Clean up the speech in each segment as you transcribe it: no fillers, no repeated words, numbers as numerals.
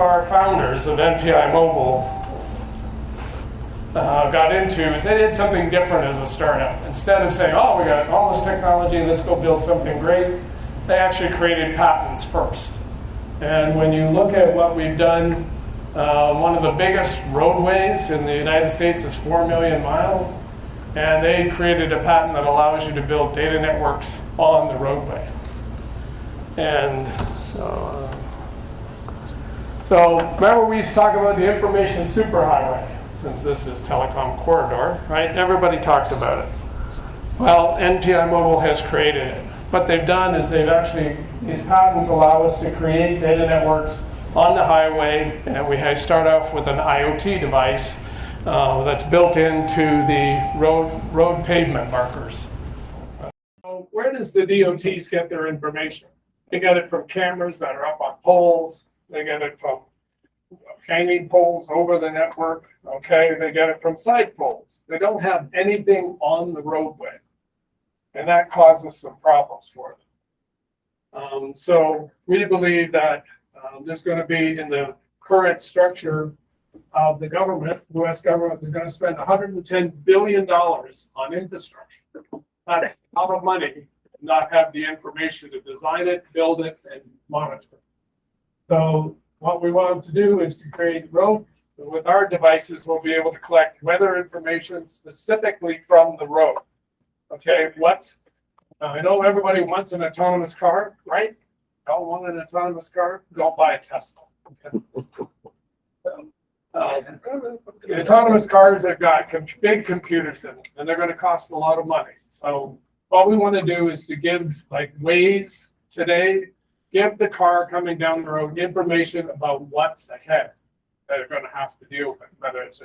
our founders of NPI Mobile got into is they did something different as a startup. Instead of saying, oh, we got all this technology, let's go build something great, they actually created patents first. And when you look at what we've done, one of the biggest roadways in the United States is 4 million miles. And they created a patent that allows you to build data networks on the roadway. And so remember we used to talk about the information superhighway, since this is telecom corridor, right? Everybody talked about it. Well, NPI Mobile has created it. What they've done is these patents allow us to create data networks on the highway, and we start off with an IoT device that's built into the road pavement markers. So where does the DOTs get their information? They get it from cameras that are up on poles. They get it from hanging poles over the network. Okay, they get it from side poles. They don't have anything on the roadway, and that causes some problems for them. So we believe that there's going to be, in the current structure of the government, U.S. government, they're going to spend $110 billion on infrastructure. That's a lot of money, not have the information to design it, build it, and monitor it. So what we want to do is to create road. With our devices, we'll be able to collect weather information specifically from the road. Okay, I know everybody wants an autonomous car, right? Don't want an autonomous car? Don't buy a Tesla. Okay. The autonomous cars have got big computers in them, and they're going to cost a lot of money. So what we want to do is to give, like Waze today, give the car coming down the road information about what's ahead that they're going to have to deal with, whether it's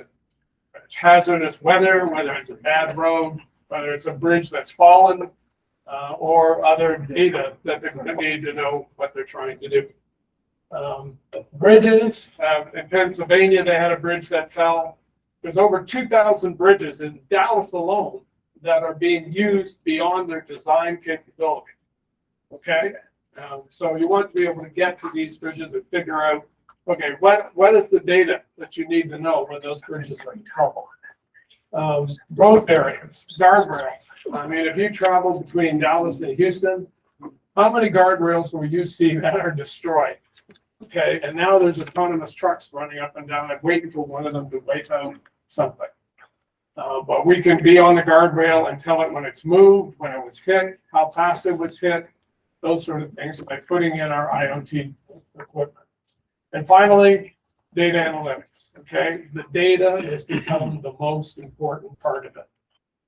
hazardous weather, whether it's a bad road, whether it's a bridge that's fallen, or other data that they're going to need to know what they're trying to do. Bridges, in Pennsylvania, they had a bridge that fell. There's over 2,000 bridges in Dallas alone that are being used beyond their design capability. Okay, so you want to be able to get to these bridges and figure out, okay, what is the data that you need to know when those bridges are in trouble? Road barriers, guardrails. I mean, if you travel between Dallas and Houston, how many guardrails will you see that are destroyed? Okay, and now there's autonomous trucks running up and down. I'm waiting for one of them to wipe out something. But we can be on the guardrail and tell it when it's moved, when it was hit, how fast it was hit, those sort of things by putting in our IoT equipment. And finally, data analytics. Okay, the data has become the most important part of it.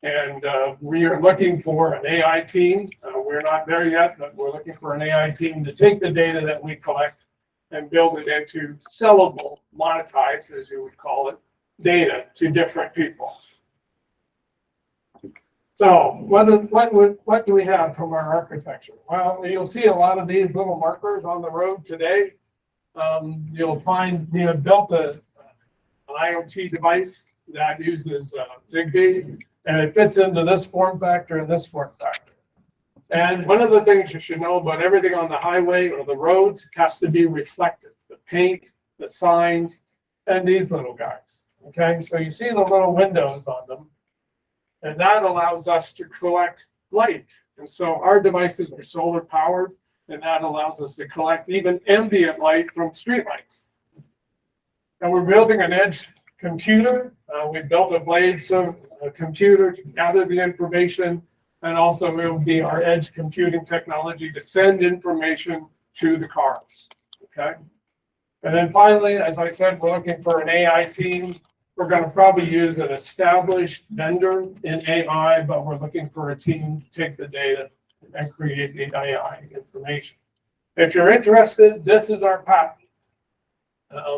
And we are looking for an AI team. We're not there yet, but we're looking for an AI team to take the data that we collect and build it into sellable, monetized, as you would call it, data to different people. So what do we have from our architecture? Well, you'll see a lot of these little markers on the road today. You'll find we have built an IoT device that uses Zigbee, and it fits into this form factor and this form factor. And one of the things you should know about everything on the highway or the roads has to be reflective. The paint, the signs, and these little guys. Okay, so you see the little windows on them, and that allows us to collect light. And so our devices are solar powered, and that allows us to collect even ambient light from streetlights. And we're building an edge computer. We built a Blades computer to gather the information, and also it will be our edge computing technology to send information to the cars. Okay. And then finally, as I said, we're looking for an AI team. We're going to probably use an established vendor in AI, but we're looking for a team to take the data and create the AI information. If you're interested, this is our patent.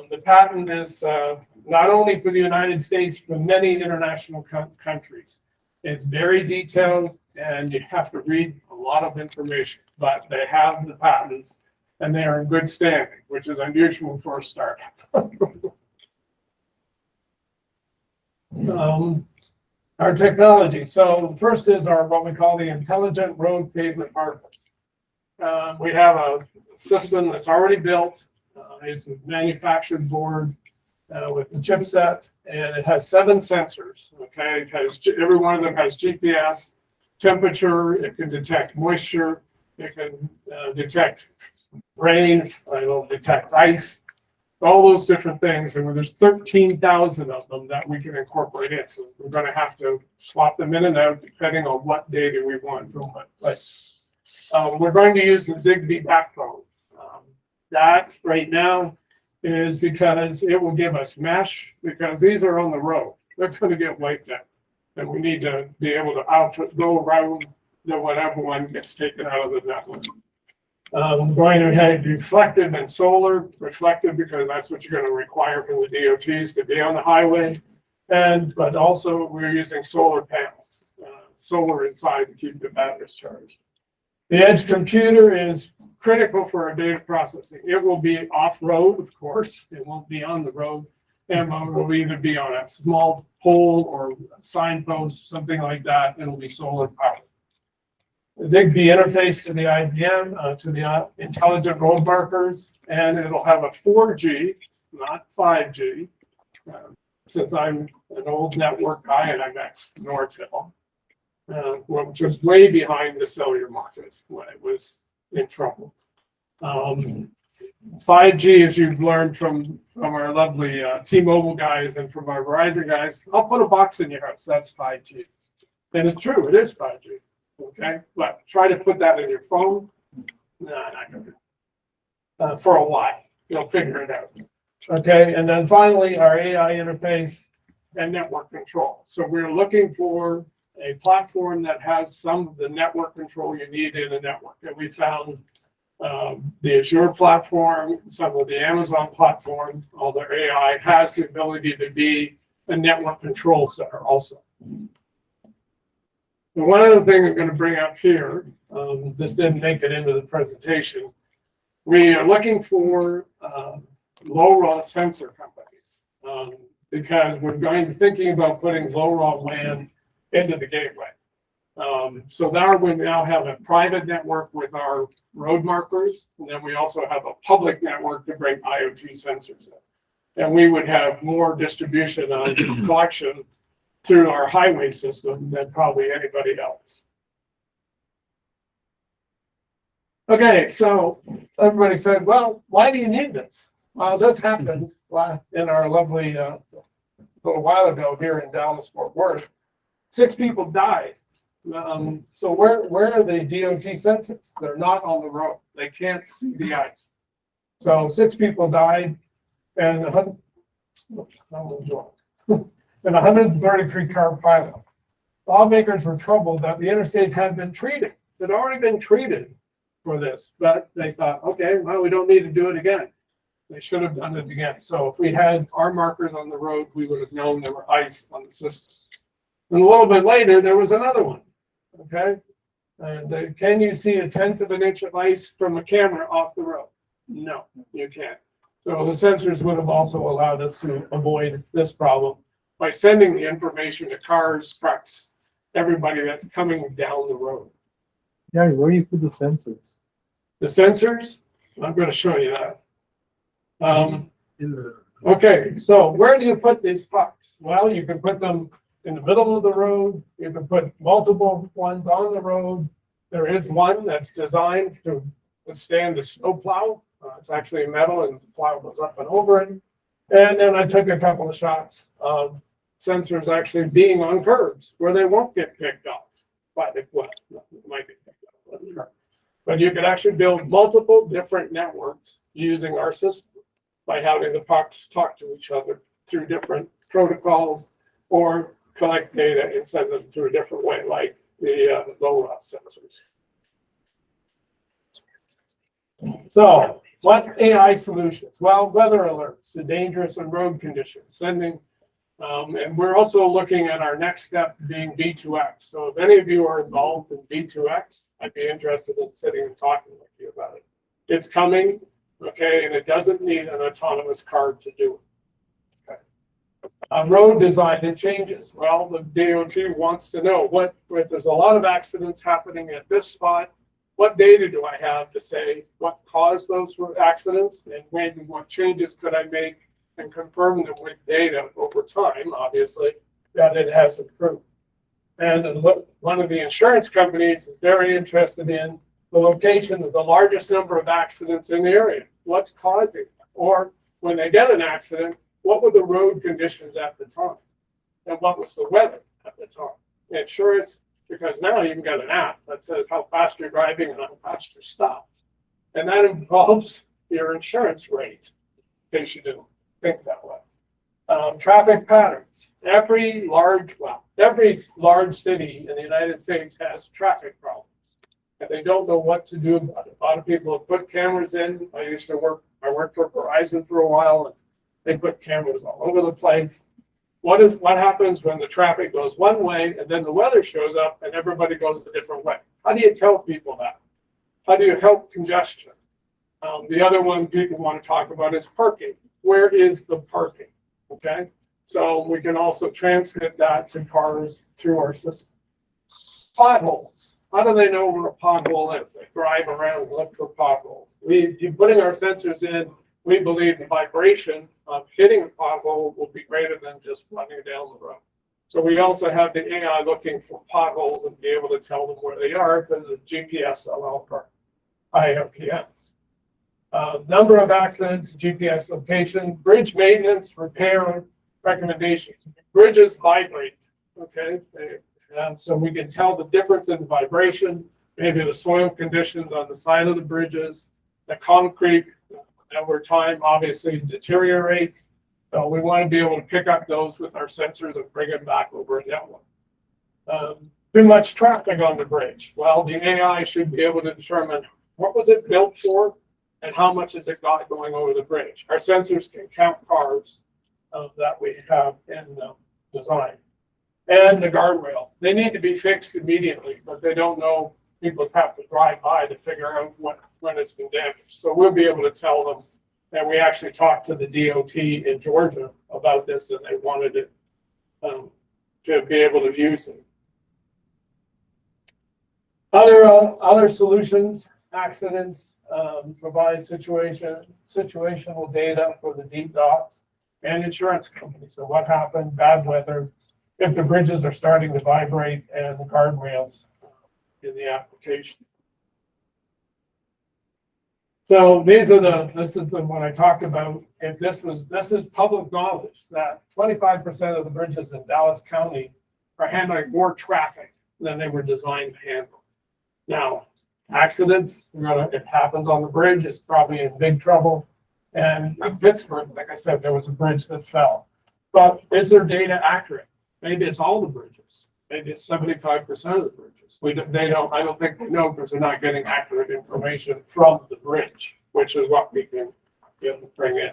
The patent is not only for the United States, but many international countries. It's very detailed, and you have to read a lot of information, but they have the patents, and they are in good standing, which is unusual for a startup. Our technology. So first is our what we call the intelligent road pavement markers. We have a system that's already built. It's a manufactured board with the chipset, and it has 7 sensors. Okay, it has, every one of them has GPS, temperature. It can detect moisture. It can detect rain. It'll detect ice. All those different things, and there's 13,000 of them that we can incorporate in. So we're going to have to swap them in and out depending on what data we want from what place. We're going to use the Zigbee backbone. That right now is because it will give us mesh, because these are on the road. They're going to get wiped out. And we need to be able to go around the whatever one gets taken out of the network. Going to have reflective and solar. Reflective because that's what you're going to require from the DOTs to be on the highway. But also we're using solar panels, solar inside to keep the batteries charged. The edge computer is critical for our data processing. It will be off-road, of course. It won't be on the road. And it will either be on a small pole or a signpost, something like that. It'll be solar powered. The Zigbee interface to the IBM, to the intelligent road markers, and it'll have a 4G, not 5G, since I'm an old network guy and I'm ex-Nortel, which was way behind the cellular market when it was in trouble. 5G, as you've learned from our lovely T-Mobile guys and from our Verizon guys, I'll put a box in your house, that's 5G. And it's true, it is 5G. Okay, but try to put that in your phone. No, not gonna. For a while, you'll figure it out. Okay, and then finally, our AI interface and network control. So we're looking for a platform that has some of the network control you need in a network. And we found the Azure platform, some of the Amazon platform, all their AI has the ability to be a network control center also. And one other thing I'm going to bring up here, this didn't make it into the presentation. We are looking for LoRaWAN sensor companies because we're going to be thinking about putting LoRaWAN into the gateway. So now we now have a private network with our road markers, and then we also have a public network to bring IoT sensors in. And we would have more distribution on collection through our highway system than probably anybody else. Okay, so everybody said, well, why do you need this? Well, this happened in our lovely, a little while ago here in Dallas, Fort Worth. 6 people died. So where are the DOT sensors? They're not on the road. They can't see the ice. So 6 people died, and 133 car pileup. Lawmakers were troubled that the interstate had been treated. It had already been treated for this, but they thought, okay, well, we don't need to do it again. They should have done it again. So if we had our markers on the road, we would have known there were ice on the system. And a little bit later, there was another one. Okay, and can you see 1/10 of an inch of ice from a camera off the road? No, you can't. So the sensors would have also allowed us to avoid this problem by sending the information to cars, trucks, everybody that's coming down the road. Yeah, where do you put the sensors? The sensors, I'm going to show you that. Okay, so where do you put these pucks? Well, you can put them in the middle of the road. You can put multiple ones on the road. There is one that's designed to withstand a snow plow. It's actually metal and the plow goes up and over it. And then I took a couple of shots of sensors actually being on curbs where they won't get picked up by the might be picked up. But you could actually build multiple different networks using our system by having the pucks talk to each other through different protocols or collect data and send them through a different way, like the LoRaWAN sensors. So, what AI solutions? Well, weather alerts to dangerous and road conditions, sending, and we're also looking at our next step being B2X. So if any of you are involved in B2X, I'd be interested in sitting and talking with you about it. It's coming, okay, and it doesn't need an autonomous car to do it. Road design and changes. Well, the DOT wants to know if there's a lot of accidents happening at this spot, what data do I have to say what caused those accidents and when, what changes could I make, and confirm them with data over time, obviously, that it has improved. And one of the insurance companies is very interested in the location of the largest number of accidents in the area. What's causing them? Or when they get an accident, what were the road conditions at the time? And what was the weather at the time? Insurance, because now you can get an app that says how fast you're driving and how fast you're stopped. And that involves your insurance rate, in case you didn't think that way. Traffic patterns. Every large city in the United States has traffic problems, and they don't know what to do about it. A lot of people have put cameras in. I worked for Verizon for a while, and they put cameras all over the place. What happens when the traffic goes one way and then the weather shows up and everybody goes a different way? How do you tell people that? How do you help congestion? The other one people want to talk about is parking. Where is the parking? Okay, so we can also transmit that to cars through our system. Potholes. How do they know where a pothole is? They drive around and look for potholes. Putting our sensors in, we believe the vibration of hitting a pothole will be greater than just running down the road. So we also have the AI looking for potholes and be able to tell them where they are because of GPS allow for IOPMs. Number of accidents, GPS location, bridge maintenance, repair recommendations. Bridges vibrate, okay? So we can tell the difference in vibration, maybe the soil conditions on the side of the bridges, the concrete over time obviously deteriorates. So we want to be able to pick up those with our sensors and bring them back over a network. Too much traffic on the bridge. Well, the AI should be able to determine what was it built for and how much has it got going over the bridge. Our sensors can count cars that we have in design. And the guardrail. They need to be fixed immediately, but they don't know. People have to drive by to figure out when it's been damaged. So we'll be able to tell them. And we actually talked to the DOT in Georgia about this, and they wanted it to be able to use it. Other solutions, accidents, provide situational data for the deep docks and insurance companies. So what happened, bad weather, if the bridges are starting to vibrate and the guardrails in the application. So this is the one I talked about. If this is public knowledge that 25% of the bridges in Dallas County are handling more traffic than they were designed to handle. Now, accidents, it happens on the bridge, it's probably in big trouble. And in Pittsburgh, like I said, there was a bridge that fell. But is their data accurate? Maybe it's all the bridges. Maybe it's 75% of the bridges. I don't think they know because they're not getting accurate information from the bridge, which is what we can bring in.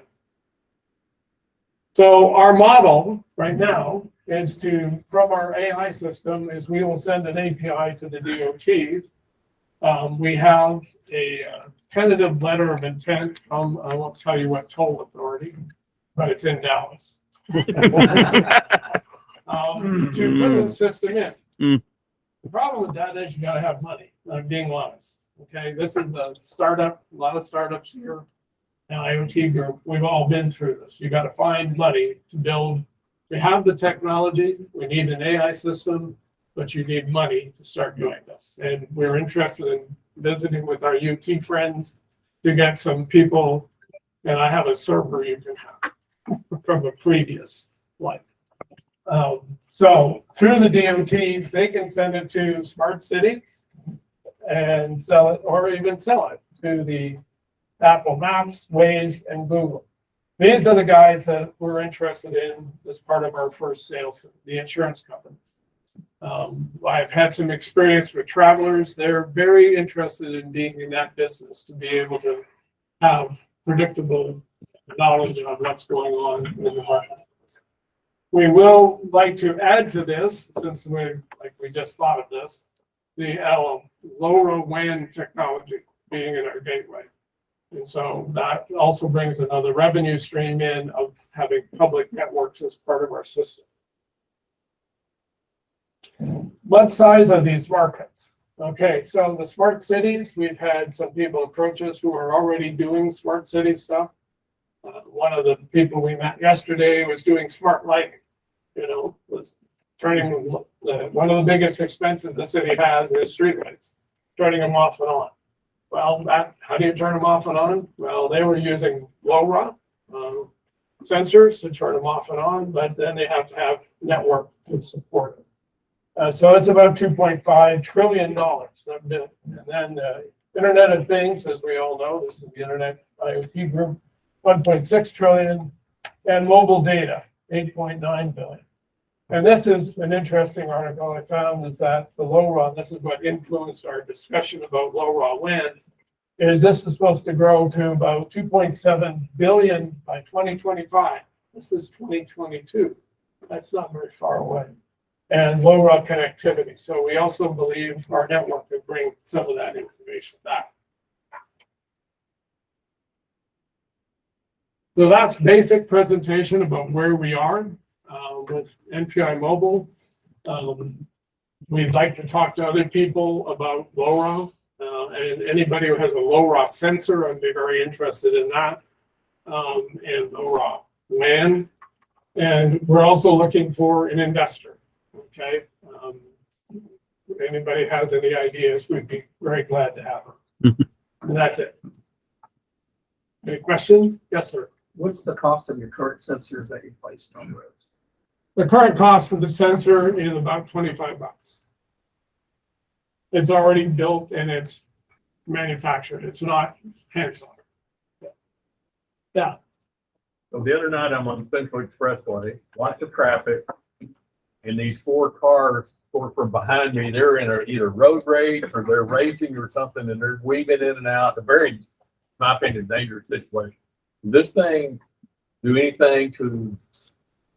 So our model right now is from our AI system, is we will send an API to the DOTs. We have a tentative letter of intent from, I won't tell you what toll authority, but it's in Dallas. To put the system in. The problem with that is you gotta have money, I'm being honest. Okay, this is a startup, a lot of startups here, an IoT group, we've all been through this. You gotta find money to build. We have the technology, we need an AI system, but you need money to start doing this. And we're interested in visiting with our UT friends to get some people, and I have a server you can have from a previous life. So through the DOTs, they can send it to smart cities and sell it, or even sell it to the Apple Maps, Waze, and Google. These are the guys that we're interested in as part of our first sales, the insurance company. I've had some experience with travelers. They're very interested in being in that business to be able to have predictable knowledge of what's going on in the market. We will like to add to this, since we just thought of this, the LoRaWAN technology being in our gateway. And so that also brings another revenue stream in of having public networks as part of our system. What size are these markets? Okay, so the smart cities, we've had some people approach us who are already doing smart city stuff. One of the people we met yesterday was doing smart lighting, was turning, one of the biggest expenses the city has is streetlights, turning them off and on. Well, how do you turn them off and on? Well, they were using LoRa sensors to turn them off and on, but then they have to have network to support it. So it's about $2.5 trillion. And then the Internet of Things, as we all know, this is the Internet IoT group, 1.6 trillion, and mobile data, 8.9 billion. And this is an interesting article I found, is that the LoRaWAN, this is what influenced our discussion about LoRaWAN, is this is supposed to grow to about 2.7 billion by 2025. This is 2022. That's not very far away. And LoRa connectivity. So we also believe our network could bring some of that information back. So that's basic presentation about where we are with NPI Mobile. We'd like to talk to other people about LoRa, and anybody who has a LoRa sensor, I'd be very interested in that, and LoRaWAN. And we're also looking for an investor. Okay. If anybody has any ideas, we'd be very glad to have them. And that's it. Any questions? Yes, sir. What's the cost of your current sensors that you placed on the roads? The current cost of the sensor is about $25. It's already built and it's manufactured. It's not hands-on. Yeah. So the other night I'm on the Central Expressway, lots of traffic, and these four cars from behind me, they're in either road rage or they're racing or something, and they're weaving in and out. A very, in my opinion, dangerous situation. Does this thing do anything to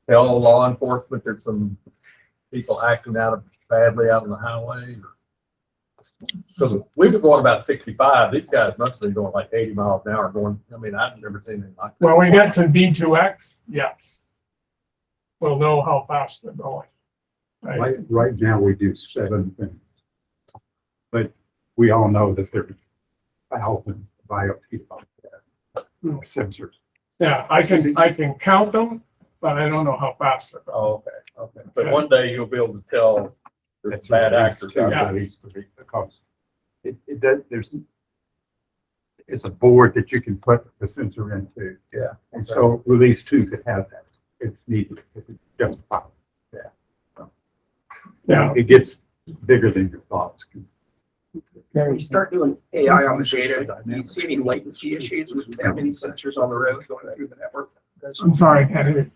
tell law enforcement there's some people acting badly out on the highway? So we were going about 65. These guys must be going like 80 miles an hour going. I mean, I've never seen anything like that. When we get to V2X, yes. We'll know how fast they're going. Right now, we do 7 things. But we all know that there's thousands of IoT out there, sensors. Yeah, I can count them, but I don't know how fast they're going. Oh, okay. But one day you'll be able to tell there's bad actors out Yeah. there. Because it does, it's a board that you can put the sensor into. Yeah. And so release 2 could have that. It's needed, if it's justified. Yeah. It gets bigger than your thoughts. When you start doing AI on the data, do you see any latency issues with having these sensors on the road going through the network? I'm sorry, Kennedy.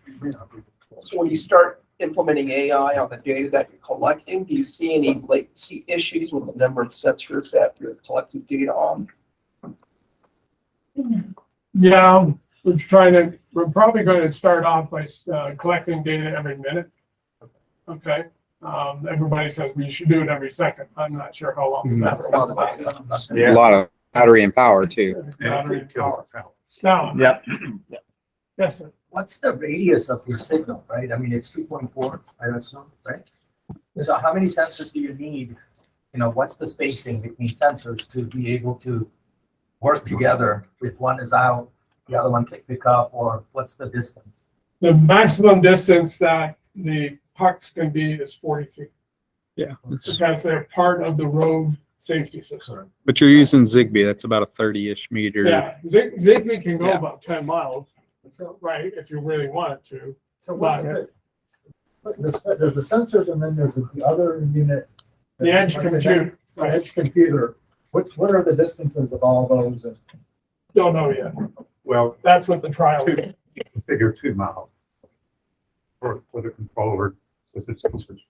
So when you start implementing AI on the data that you're collecting, do you see any latency issues with the number of sensors that you're collecting data on? Yeah, we're probably going to start off by collecting data every minute. Okay. Everybody says we should do it every second. I'm not sure how long that's going to last. A lot of battery and power too. Battery and power. Power. Now, Yep. yes, sir. What's the radius of your signal, right? I mean, it's 2.4, I assume, right? So how many sensors do you need? What's the spacing between sensors to be able to work together? If one is out, the other one can pick up, or what's the distance? The maximum distance that the pucks can be is 40 feet Yeah. because they're part of the road safety system. But you're using Zigbee. That's about a 30-ish meter. Yeah, Zigbee can go Yeah. about 10 miles, So, right, if you really wanted to. so But There's the sensors and then there's the other unit. the edge Like compute, The right, edge computer, what are the distances of all those? And don't know yet. Well, That's what the trial is. figure 2 miles for the controller with the sensors.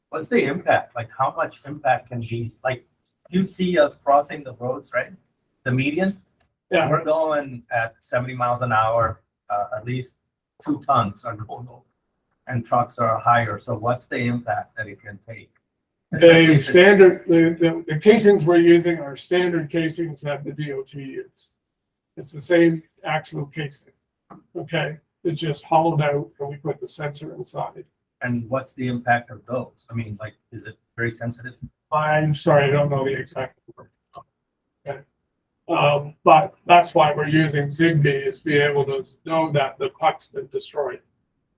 what's the impact? Like, how much impact can these, like, you see us crossing the roads, right? The median? Yeah, We're going at 70 miles an hour, at least 2 tons are total, and trucks are higher. So what's the impact that it can take? the standard, the casings we're using are standard casings that the DOT use. It's the same actual casing, okay? It's just hollowed out and we put the sensor inside. And what's the impact of those? I mean, like, is it very sensitive? I'm sorry, I don't know the exact number. Okay. But that's why we're using Zigbee, is be able to know that the puck's been destroyed,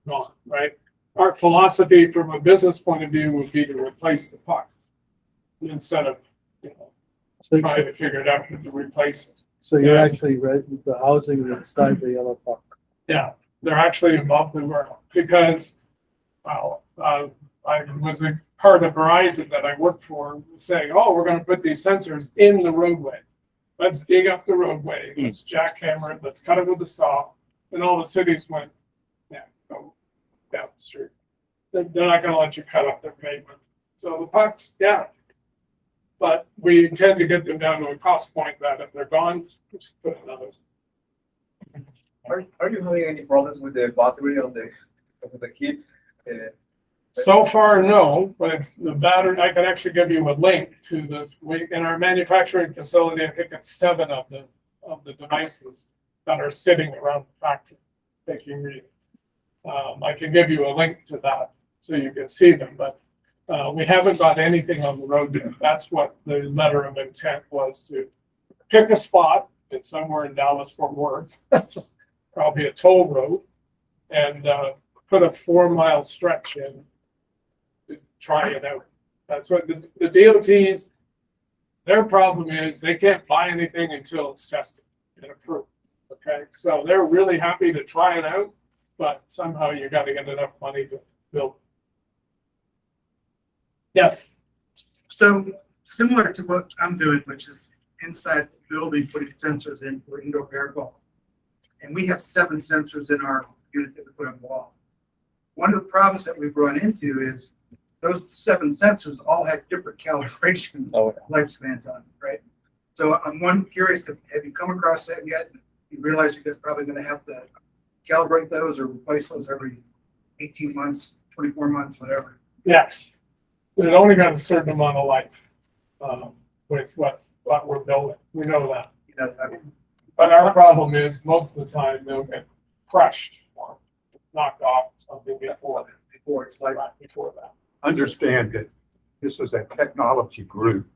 gone, right? Our philosophy from a business point of view would be to replace the puck instead of, trying to figure it out to replace it. So you're Yeah. actually renting the housing inside the yellow puck. Yeah, they're actually above the ground because, well, I was a part of Verizon that I worked for saying, oh, we're gonna put these sensors in the roadway. Let's dig up the roadway, let's jackhammer it, let's cut it with a saw. And all the cities went, yeah, go down the street. They're not gonna let you cut up their pavement. So the pucks, yeah. But we intend to get them down to a cost point that if they're gone, just put another. Are you having any problems with the battery of the kit? So far, no, but it's the battery. I can actually give you a link to in our manufacturing facility. I think it's 7 of the devices that are sitting around the factory taking readings. I can give you a link to that so you can see them, but we haven't got anything on the road yet. That's what the letter of intent was, to pick a spot. It's somewhere in Dallas, Fort Worth, probably a toll road, and put a 4-mile stretch in to try it out. That's what the DOTs, their problem is they can't buy anything until it's tested and approved. Okay, so they're really happy to try it out, but somehow you got to get enough money to build. Yes. So similar to what I'm doing, which is inside the building, putting sensors in for indoor air quality. And we have 7 sensors in our unit that we put on the wall. One of the problems that we've run into is those 7 sensors all have different calibration lifespans on them, right? So I'm curious, have you come across that yet? You realize you guys probably going to have to calibrate those or replace those every 18 months, 24 months, whatever. Yes. It only got a certain amount of life with what we're building. We know that. You know, I mean, But our problem is most of the time they'll get crushed or knocked off something before It's like, before that. understand that this is a technology group.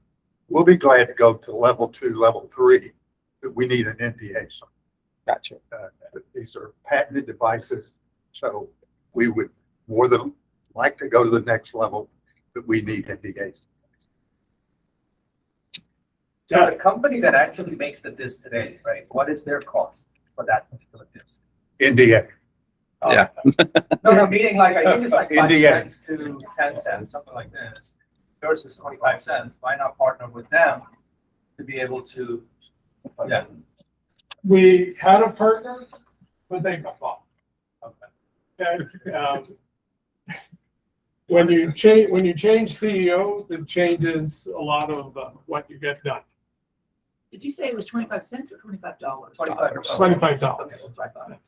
We'll be glad to go to level 2, level 3, but we need an NPI. Gotcha. These are patented devices, so we would more than like to go to the next level, but we need NPAs. So the company that actually makes the disc today, right, what is their cost for that particular disc? NDA. Yeah. No, meaning like, I think it's like 5 India. cents to 10 cents, something like this. Yours is 25 cents. Why not partner with them to be able to, yeah. We had a partner, but they got bought. Okay. When you change CEOs, it changes a lot of what you get done. Did you say it was 25 cents or $25? $25. Okay, that's what I thought.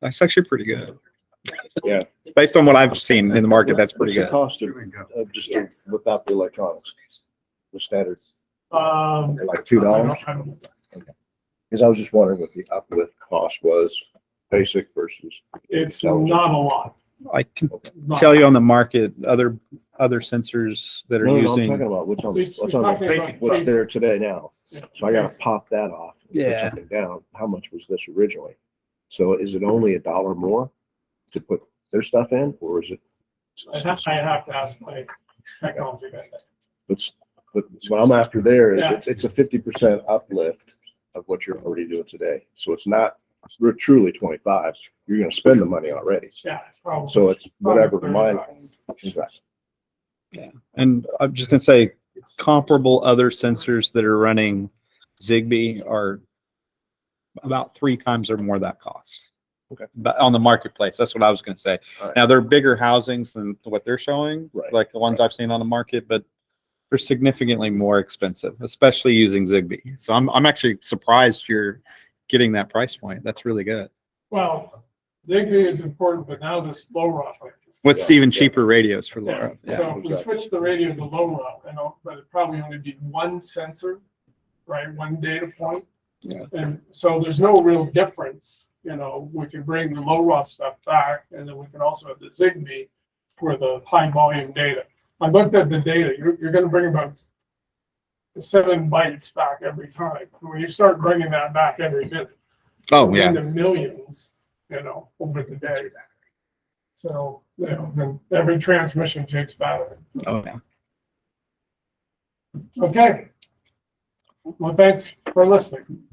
That's actually pretty good. Yeah. Based on what I've seen in the market, that's pretty good. Cost Here we go. of just Yes. without the electronics, the standard, like I $2. don't- Because I was just wondering what the uplift cost was, basic versus. It's intelligence. not a lot. I can Not- tell you on the market, other sensors that are No, I'm talking using, about what's on, He's what's on, talking the- about what's basic. there today now. Yeah. So I gotta pop that off. And put Yeah. something down. How much was this originally? So is it only $1 more to put their stuff in, or is it? I have to ask my technology guy. But what I'm after there is Yeah. it's a 50% uplift of what you're already doing today. So it's not truly 25. You're gonna spend the money already. Yeah, it's probably. So it's whatever probably mine. 35. and I'm just gonna say comparable other sensors that are running Zigbee are about 3 times or more that cost. Okay. But on the marketplace, that's what I was gonna say. All right. Now, they're bigger housings than what they're showing, Right. like the ones I've seen on the market, but they're significantly more expensive, especially using Zigbee. So I'm actually surprised you're getting that price point. That's really good. Well, Zigbee is important, but now this LoRaWAN. What's Yeah, even yeah. cheaper radios for Yeah, LoRa? Yeah. so if we switch the radio to LoRaWAN, but it probably only be 1 sensor, right, 1 data point. Yeah. And so there's no real difference, we can bring the LoRaWAN stuff back, and then we can also have the Zigbee for the high volume data. I looked at the data, you're gonna bring about 7 bytes back every time. When you start bringing that back every minute, Oh, yeah. into millions, over the day. So, then every transmission takes battery. Oh, yeah. Okay. Well, thanks for listening.